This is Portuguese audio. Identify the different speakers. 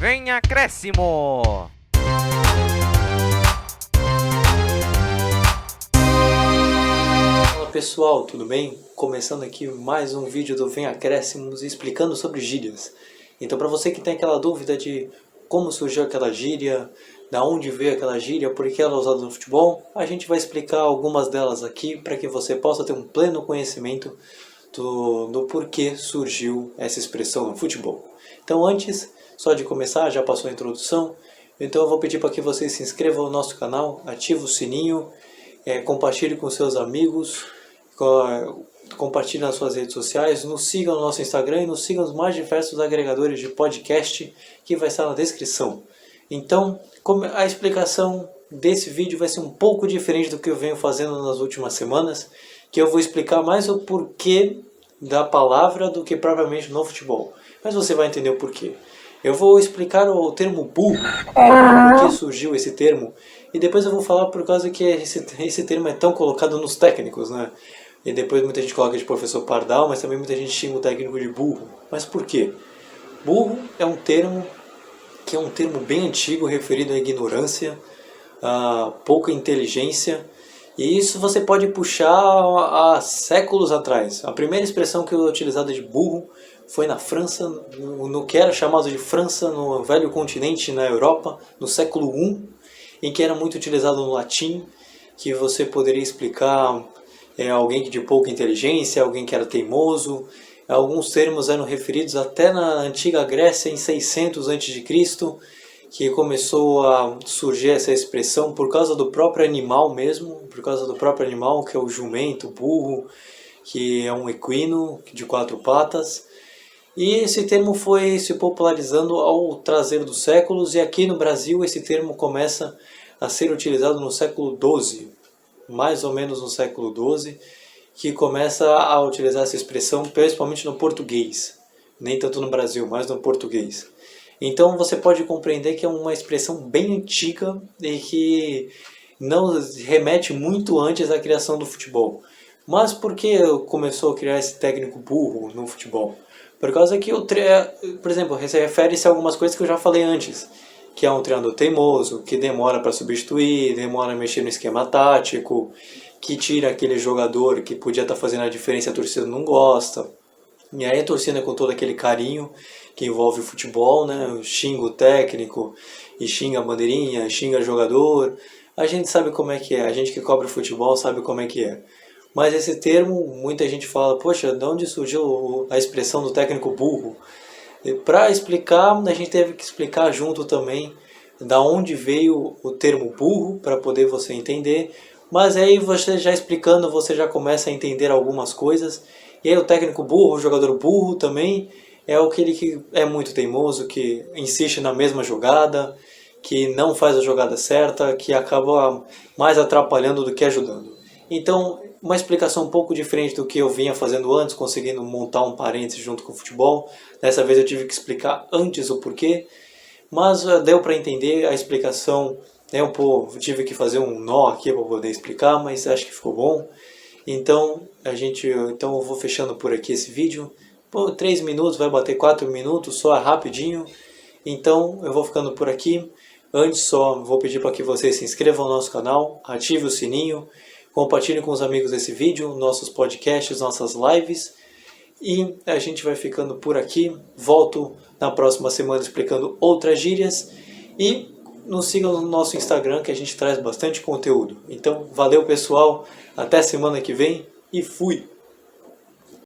Speaker 1: Vem acréscimo!
Speaker 2: Fala pessoal, tudo bem? Começando aqui mais um vídeo do Vem Acréscimos explicando sobre gírias. Então para você que tem aquela dúvida de como surgiu aquela gíria, da onde veio aquela gíria, por que ela é usada no futebol, a gente vai explicar algumas delas aqui para que você possa ter um pleno conhecimento do porquê surgiu essa expressão no futebol. Então antes, só de começar, já passou a introdução, então eu vou pedir para que você se inscreva no nosso canal, ative o sininho, compartilhe com seus amigos, compartilhe nas suas redes sociais, nos siga no nosso Instagram e nos siga nos mais diversos agregadores de podcast que vai estar na descrição. Então, a explicação desse vídeo vai ser um pouco diferente do que eu venho fazendo nas últimas semanas, que eu vou explicar mais o porquê da palavra do que propriamente no futebol. Mas você vai entender o porquê. Eu vou explicar o termo burro, por que surgiu esse termo, e depois eu vou falar por causa que esse termo é tão colocado nos técnicos, né? E depois muita gente coloca de professor pardal, mas também muita gente xinga o técnico de burro. Mas por quê? Burro é um termo que é um termo bem antigo, referido à ignorância, a pouca inteligência, e isso você pode puxar há séculos atrás. A primeira expressão que foi utilizada de burro foi na França, no que era chamado de França, no velho continente, na Europa, no século I, em que era muito utilizado no latim, que você poderia explicar alguém de pouca inteligência, alguém que era teimoso. Alguns termos eram referidos até na antiga Grécia, em 600 a.C., que começou a surgir essa expressão por causa do próprio animal mesmo, por causa do próprio animal, que é o jumento, o burro, que é um equino de 4 patas. E esse termo foi se popularizando ao trazer dos séculos, e aqui no Brasil esse termo começa a ser utilizado no século XII, mais ou menos no século XII, que começa a utilizar essa expressão principalmente no português, nem tanto no Brasil, mas no português. Então você pode compreender que é uma expressão bem antiga e que não remete muito antes da criação do futebol. Mas por que começou a criar esse técnico burro no futebol? Por causa que, por exemplo, refere-se a algumas coisas que eu já falei antes, que é um treinador teimoso, que demora para substituir, demora a mexer no esquema tático, que tira aquele jogador que podia estar fazendo a diferença e a torcida não gosta. E aí a torcida, com todo aquele carinho que envolve o futebol, né, xinga o técnico, e xinga a bandeirinha, xinga o jogador. A gente sabe como é que é, a gente que cobre futebol sabe como é que é. Mas esse termo, muita gente fala, poxa, de onde surgiu a expressão do técnico burro? Para explicar, a gente teve que explicar junto também da onde veio o termo burro, para poder você entender. Mas aí você já explicando, você já começa a entender algumas coisas. E aí o técnico burro, o jogador burro também, é aquele que é muito teimoso, que insiste na mesma jogada, que não faz a jogada certa, que acaba mais atrapalhando do que ajudando. Então, uma explicação um pouco diferente do que eu vinha fazendo antes, conseguindo montar um parênteses junto com o futebol. Dessa vez eu tive que explicar antes o porquê, mas deu para entender a explicação. Eu tive que fazer um nó aqui para poder explicar, mas acho que ficou bom. Então eu vou fechando por aqui esse vídeo. 3 minutos, vai bater 4 minutos, só rapidinho. Então eu vou ficando por aqui. Antes só vou pedir para que vocês se inscrevam no nosso canal, ative o sininho, compartilhem com os amigos esse vídeo, nossos podcasts, nossas lives. E a gente vai ficando por aqui. Volto na próxima semana explicando outras gírias. E nos sigam no nosso Instagram, que a gente traz bastante conteúdo. Então, valeu pessoal, até semana que vem e fui!